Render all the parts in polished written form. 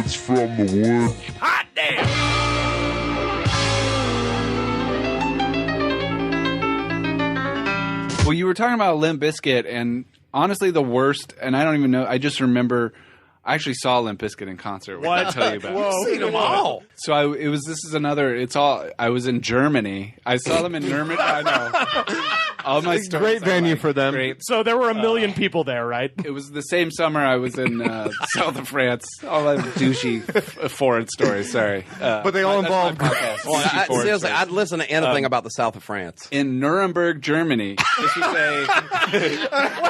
It's from the wood. Hot damn! Well, you were talking about Limp Bizkit, and honestly, the worst, and I don't even know, I just remember, I actually saw Limp Bizkit in concert. What? I'll tell you about it. Whoa, seen them all. So I was in Germany. I saw them in Nuremberg. I know. All my stories Great venue like, for them. Great. So there were 1 million people there, right? It was the same summer I was in south of France. All that douchey foreign stories. Sorry, But they all involve. Well, seriously, I'd listen to anything about the south of France. in Nuremberg, Germany. This was a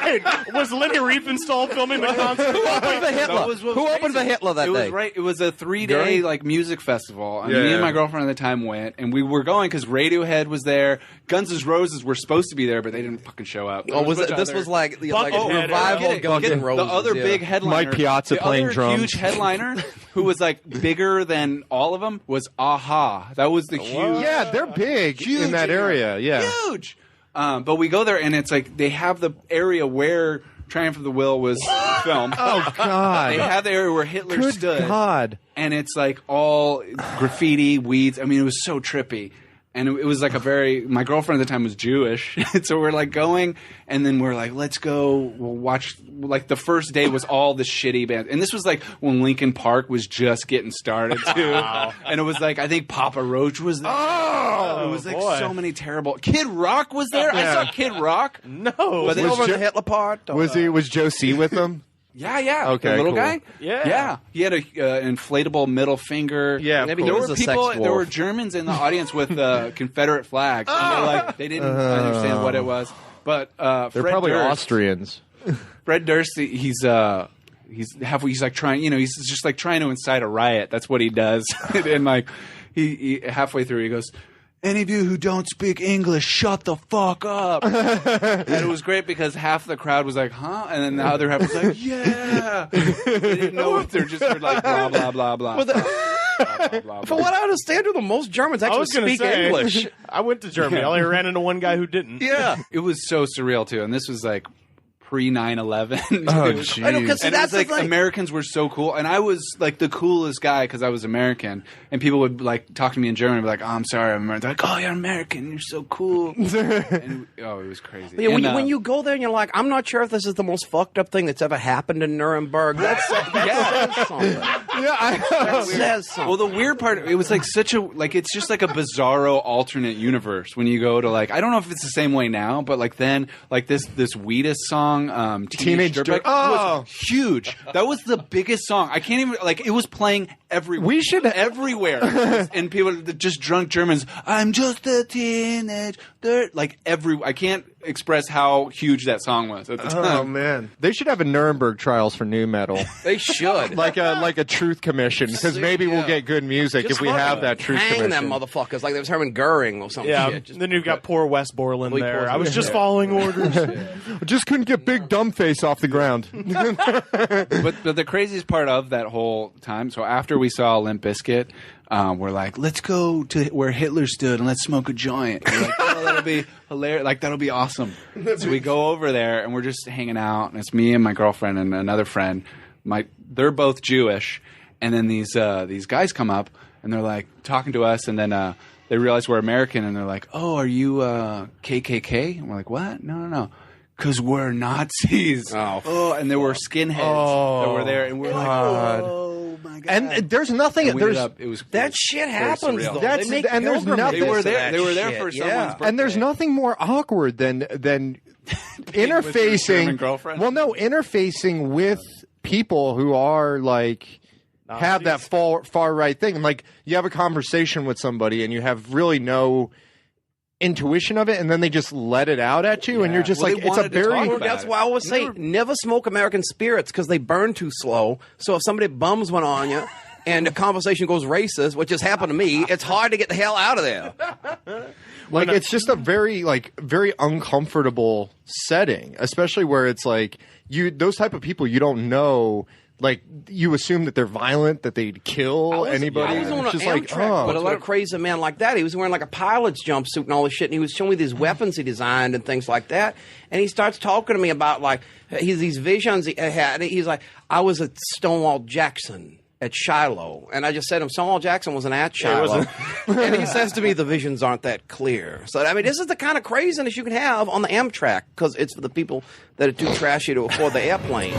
Wait, was Lenny Riefenstahl filming the concert? Who opened for Hitler? That was what Who was opened for crazy. Hitler that It was day? right. It was a 3-day During? like music festival. And Yeah. me and my girlfriend at the time went, and we were going because Radiohead was there. Guns N' Roses were supposed to be there, but they didn't fucking show up. Oh, was There it? a bunch This of was other- like the like a Buckethead revival era. of Guns N' Roses. The other yeah. big headliner, Mike Piazza the playing other drums. huge headliner, who was like bigger than all of them, was Aha. That was the huge. Yeah, they're big in that area. Yeah. Huge. But we go there, and it's like they have the area where Triumph of the Will was filmed. Oh God. They have the area where Hitler Good stood. God. And it's like all graffiti, weeds. I mean, it was so trippy. And it was like my girlfriend at the time was Jewish. So we're like going, and then we're like, let's go, we'll watch, like the first day was all the shitty bands. And this was like when Linkin Park was just getting started too. And it was like, I think Papa Roach was there. Oh, it was like boy. so many terrible. Kid Rock was there. I saw Kid Rock. No. But Was was over the Hitler part? Was Joe C with them? Yeah. Okay, the little cool. guy. Yeah. He had a inflatable middle finger. Yeah, of Maybe course. he There was were a sex people. There dwarf. were Germans in the audience with Confederate flags. And they're like, they didn't understand what it was. But They're Fred probably Durst, Austrians. Fred Durst, he's like trying. He's just like trying to incite a riot. That's what he does. And like he halfway through, he goes, "Any of you who don't speak English, shut the fuck up." And it was great because half the crowd was like, "Huh?" And then the other half was like, "Yeah." They didn't know what they're just like blah blah blah blah. Well, blah, blah, blah, For what I understand, the most Germans I actually was going to speak say, English. I went to Germany. I only ran into one guy who didn't. Yeah. It was so surreal too, and this was like pre 9/11. Oh, I know, 'cause jeez. And it was that's the like thing. Americans were so cool, and I was like the coolest guy because I was American. And people would like talk to me in German and be like, "Oh, I'm sorry, I'm American." They're like, "Oh, you're American. You're so cool." And, it was crazy. Yeah, And, when you go there and you're like, I'm not sure if this is the most fucked up thing that's ever happened in Nuremberg. That says something. That says something. well, the weird part, it was like such a it's just like a bizarro alternate universe when you go to like I don't know if it's the same way now, but like then like this Wheatus song, Teenage Dirtbag, was huge. That was the biggest song. I can't even it was playing everywhere. We should- everywhere, and people just drunk Germans. I'm just a teenage dirt. I can't express how huge that song was at the time. Oh man, they should have a Nuremberg trials for new metal, They should. like a truth commission, because maybe we'll get good music if we have that truth Hang commission. them motherfuckers like they was Herman Goering or something. Yeah. Shit. Just- Then you've got poor Wes Borland Lee there. Borland. I was just following orders. I just couldn't get Big Dumb Face off the ground. But the craziest part of that whole time, so after we saw Limp Bizkit, we're like, let's go to where Hitler stood and let's smoke a joint. We're like, oh, that'll be hilarious. Like, that'll be awesome. So we go over there and we're just hanging out. And it's me and my girlfriend and another friend. They're both Jewish. And then these guys come up and they're like talking to us. And then they realize we're American. And they're like, oh, are you KKK? And we're like, what? No. Because we're Nazis. Oh, And there were skinheads that were there. And we're like, oh, my God. And there's nothing. And we There's ended up, it was that shit very happens surreal. though. That's- they make and there's pilgrimages nothing- They were to there. that They were there shit. for Yeah. someone's birthday. and there's nothing more awkward than German interfacing. girlfriend? Well, no, interfacing with people who are like have that far right thing. And like you have a conversation with somebody and you have really no intuition of it, and then they just let it out at you, and you're just Well, like, they it's a wanted to talk very. about That's it. why I always say never smoke American spirits because they burn too slow. So if somebody bums one on you and the conversation goes racist, which has happened to me, it's hard to get the hell out of there. Like it's just a very uncomfortable setting, especially where it's like those type of people you don't know. Like you assume that they're violent, that they'd kill anybody. I was on It's an just like, Amtrak with a crazy man like that. He was wearing like a pilot's jumpsuit and all this shit, and he was showing me these weapons he designed and things like that. And he starts talking to me about like these visions he had. He's like, I was at Stonewall Jackson. at Shiloh. And I just said to him, Samuel Jackson wasn't at Shiloh. And he says to me, the visions aren't that clear. So, I mean, this is the kind of craziness you can have on the Amtrak because it's for the people that are too trashy to afford the airplane.